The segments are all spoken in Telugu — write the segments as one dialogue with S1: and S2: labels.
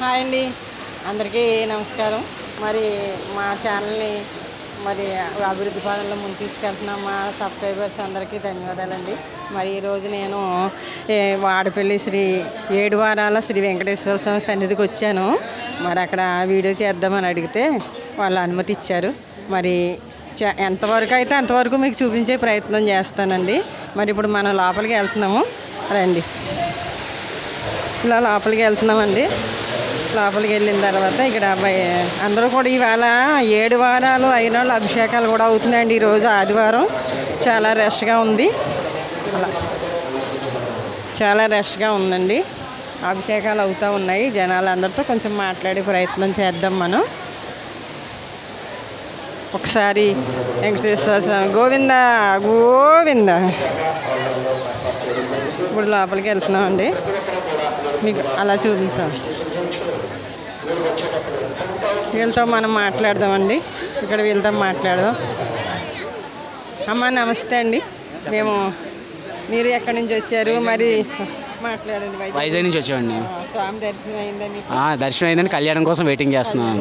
S1: హాయ్ అండి, అందరికీ నమస్కారం. మరి మా ఛానల్ని మరి అభివృద్ధి పదంలో ముందు తీసుకెళ్తున్నాం. మా సబ్స్క్రైబర్స్ అందరికీ ధన్యవాదాలండి. మరి ఈరోజు నేను వాడపల్లి శ్రీ 7 వారాల శ్రీ వెంకటేశ్వర స్వామి సన్నిధికి వచ్చాను. మరి అక్కడ వీడియో చేద్దామని అడిగితే వాళ్ళు అనుమతి ఇచ్చారు. మరి ఎంతవరకు అయితే అంతవరకు మీకు చూపించే ప్రయత్నం చేస్తానండి. మరి ఇప్పుడు మనం లోపలికి వెళ్తున్నాము, రండి. ఇలా లోపలికి వెళ్తున్నామండి. లోపలికి వెళ్ళిన తర్వాత ఇక్కడ అందరూ కూడా ఇవాళ 7 వారాలు అయిన వాళ్ళు అభిషేకాలు కూడా అవుతున్నాయండి. ఈరోజు ఆదివారం చాలా రష్గా ఉంది, అలా చాలా రష్గా ఉందండి. అభిషేకాలు అవుతూ ఉన్నాయి. జనాలందరితో కొంచెం మాట్లాడే ప్రయత్నం చేద్దాం మనం. ఒకసారి వెంకటేశ్వర స్వామి గోవింద గోవింద. ఇప్పుడు లోపలికి వెళ్తున్నామండి, మీకు అలా చూపిస్తాం. వీళ్ళతో మనం మాట్లాడదామండి. ఇక్కడ వీళ్ళతో మాట్లాడదాం. అమ్మ నమస్తే అండి. మీరు ఎక్కడి నుంచి వచ్చారు? మరి మాట్లాడండి.
S2: వైజాగ్ నుంచి వచ్చామండి.
S1: స్వామి దర్శనం అయిందా మీకు?
S2: దర్శనం అయిందని కళ్యాణం కోసం వెయిటింగ్ చేస్తున్నాం.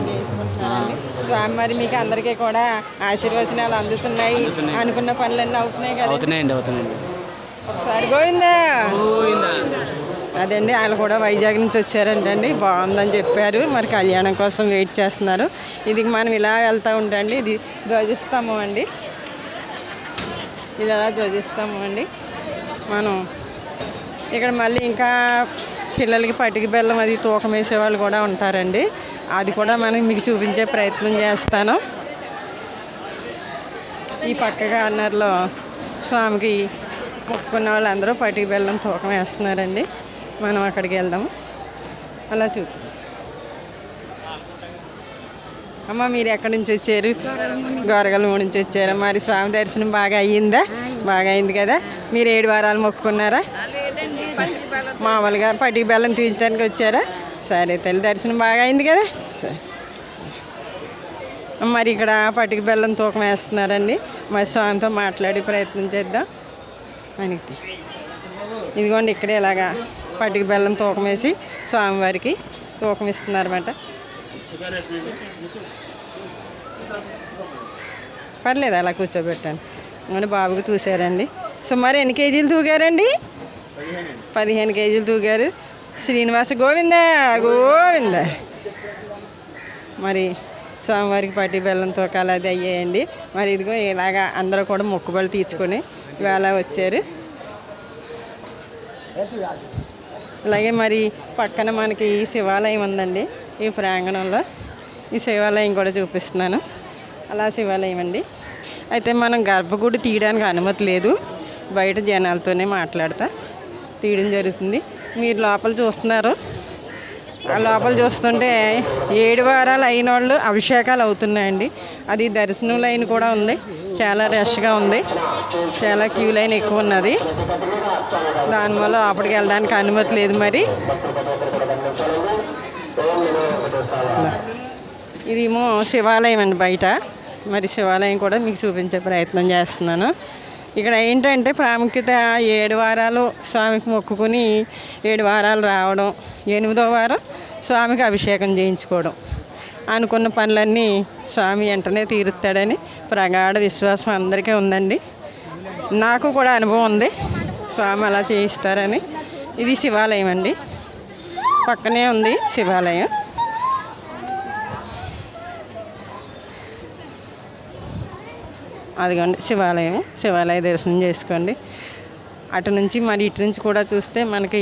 S1: స్వామి మరి మీకు అందరికీ కూడా ఆశీర్వచనాలు అందుతున్నాయి, అనుకున్న పనులన్నీ అవుతున్నాయి కదా?
S2: అవుతున్నాయండి.
S1: ఒకసారి గోవిందా. అదండి, వాళ్ళు కూడా వైజాగ్ నుంచి వచ్చారంటండి. బాగుందని చెప్పారు. మరి కళ్యాణం కోసం వెయిట్ చేస్తున్నారు. ఇది మనం ఇలా వెళ్తూ ఉంటాండి. ఇది ధ్వజస్తంభం అండి. ఇది అలా ధ్వజస్తంభం అండి. మనం ఇక్కడ మళ్ళీ ఇంకా పిల్లలకి పటికి బెల్లం అది తూకం వేసేవాళ్ళు కూడా ఉంటారండి. అది కూడా మనం మీకు చూపించే ప్రయత్నం చేస్తాను. ఈ పక్క కార్నర్లో స్వామికి మొక్కుకున్న వాళ్ళందరూ పటికి బెల్లం తూకం వేస్తున్నారండి. మనం అక్కడికి వెళ్దాము. అలా అమ్మ మీరు ఎక్కడి నుంచి వచ్చారు? గోరగల్మూడి నుంచి వచ్చారా? మరి స్వామి దర్శనం బాగా అయ్యిందా? బాగా అయింది కదా. మీరు 7 వారాలు మొక్కుకున్నారా? మామూలుగా పటికి బెల్లం తీర్చడానికి వచ్చారా? సరే తల్లి, దర్శనం బాగా అయింది కదా. సరే, మరి ఇక్కడ పటికి బెల్లం తూకం వేస్తున్నారండి. మరి స్వామితో మాట్లాడే ప్రయత్నం చేద్దాం. మనకి ఇదిగోండి, ఇక్కడే ఇలాగా పటికి బెల్లం తూకం వేసి స్వామివారికి తూకం ఇస్తున్నారన్నమాట. పర్లేదు, అలా కూర్చోబెట్టాను. మన బాబుకి చూసారండి. సుమారు ఎన్ని కేజీలు తూగారండి? 15 కేజీలు తూగారు. శ్రీనివాస గోవింద గోవింద. మరి స్వామివారికి పట్టి బెల్లం తూకాలు అది అయ్యాయండి. మరి ఇదిగో ఇలాగా అందరూ కూడా మొక్కుబళ్ళు తీసుకొని ఇవాళ వచ్చారు. అలాగే మరి పక్కన మనకి శివాలయం ఉందండి. ఈ ప్రాంగణంలో ఈ శివాలయం కూడా చూపిస్తున్నాను. అలా శివాలయం అండి. అయితే మనం గర్భగుడి తీయడానికి అనుమతి లేదు, బయట జనాలతోనే తీయడం జరుగుతుంది. మీరు లోపల చూస్తున్నారు. ఆ లోపల చూస్తుంటే 7 వారాలు అయిన వాళ్ళు అభిషేకాలు అవుతున్నాయండి. అది దర్శనం లైన్ కూడా ఉంది. చాలా రష్గా ఉంది, చాలా క్యూ లైన్ ఎక్కువ ఉన్నది. దానివల్ల లోపలికి వెళ్ళడానికి అనుమతి లేదు. మరి ఇదేమో శివాలయం అండి బయట. మరి శివాలయం కూడా మీకు చూపించే ప్రయత్నం చేస్తున్నాను. ఇక్కడ ఏంటంటే ప్రాముఖ్యత 7 వారాలు స్వామికి మొక్కుకుని 7 వారాలు రావడం, 8వ వారం స్వామికి అభిషేకం చేయించుకోవడం, అనుకున్న పనులన్నీ స్వామి వెంటనే తీరుస్తాడని ప్రగాఢ విశ్వాసం అందరికీ ఉందండి. నాకు కూడా అనుభవం ఉంది, స్వామి అలా చేయిస్తారని. ఇది శివాలయం అండి, పక్కనే ఉంది శివాలయం. అదిగోండి శివాలయం. శివాలయ దర్శనం చేసుకోండి. అటు నుంచి మరి ఇటు నుంచి కూడా చూస్తే మనకి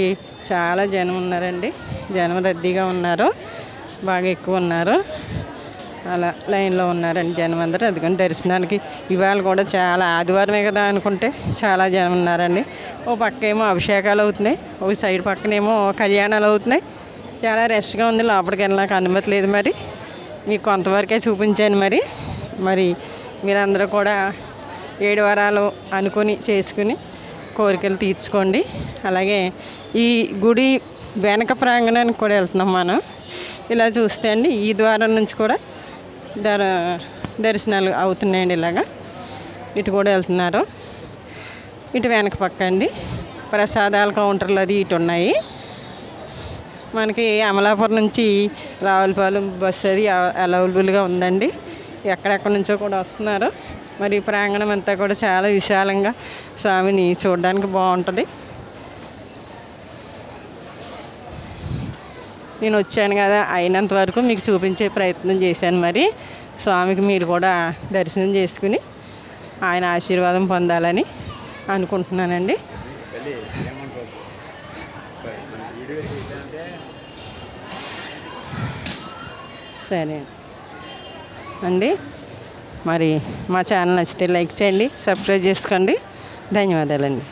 S1: చాలా జనం ఉన్నారండి. జనం రద్దీగా ఉన్నారు, బాగా ఎక్కువ ఉన్నారు. అలా లైన్లో ఉన్నారండి జనం అందరూ. అదిగోండి దర్శనానికి ఇవాళ కూడా చాలా ఆదివారమే కదా అనుకుంటే చాలా జనం ఉన్నారండి. ఓ పక్కేమో అభిషేకాలు అవుతున్నాయి, ఒక సైడ్ పక్కనేమో కళ్యాణాలు అవుతున్నాయి. చాలా రష్గా ఉంది. లోపలికి వెళ్ళడానికి అనుమతి లేదు. మరి మీకు కొంతవరకే చూపించాను. మరి మీరందరూ కూడా 7 వారాలు అనుకుని చేసుకుని కోరికలు తీర్చుకోండి. అలాగే ఈ గుడి వెనక ప్రాంగణానికి కూడా వెళ్తున్నాం మనం. ఇలా చూస్తే అండి ఈ ద్వారం నుంచి కూడా దర్శనాలు అవుతున్నాయండి. ఇలాగా ఇటు కూడా వెళ్తున్నారు. ఇటు వెనక పక్క అండి ప్రసాదాల కౌంటర్లు అది ఇటు ఉన్నాయి. మనకి అమలాపురం నుంచి రావులపాలెం బస్సు అది అవైలబుల్గా ఉందండి. ఎక్కడెక్కడి నుంచో కూడా వస్తున్నారు. మరి ఈ ప్రాంగణం అంతా కూడా చాలా విశాలంగా స్వామిని చూడడానికి బాగుంటుంది. నేను వచ్చాను కదా, అయినంత వరకు మీకు చూపించే ప్రయత్నం చేశాను. మరి స్వామికి మీరు కూడా దర్శనం చేసుకుని ఆయన ఆశీర్వాదం పొందాలని అనుకుంటున్నానండి. సరే అండి, మరి మా ఛానల్ నచ్చితే లైక్ చేయండి, సబ్స్క్రైబ్ చేసుకోండి. ధన్యవాదాలండి.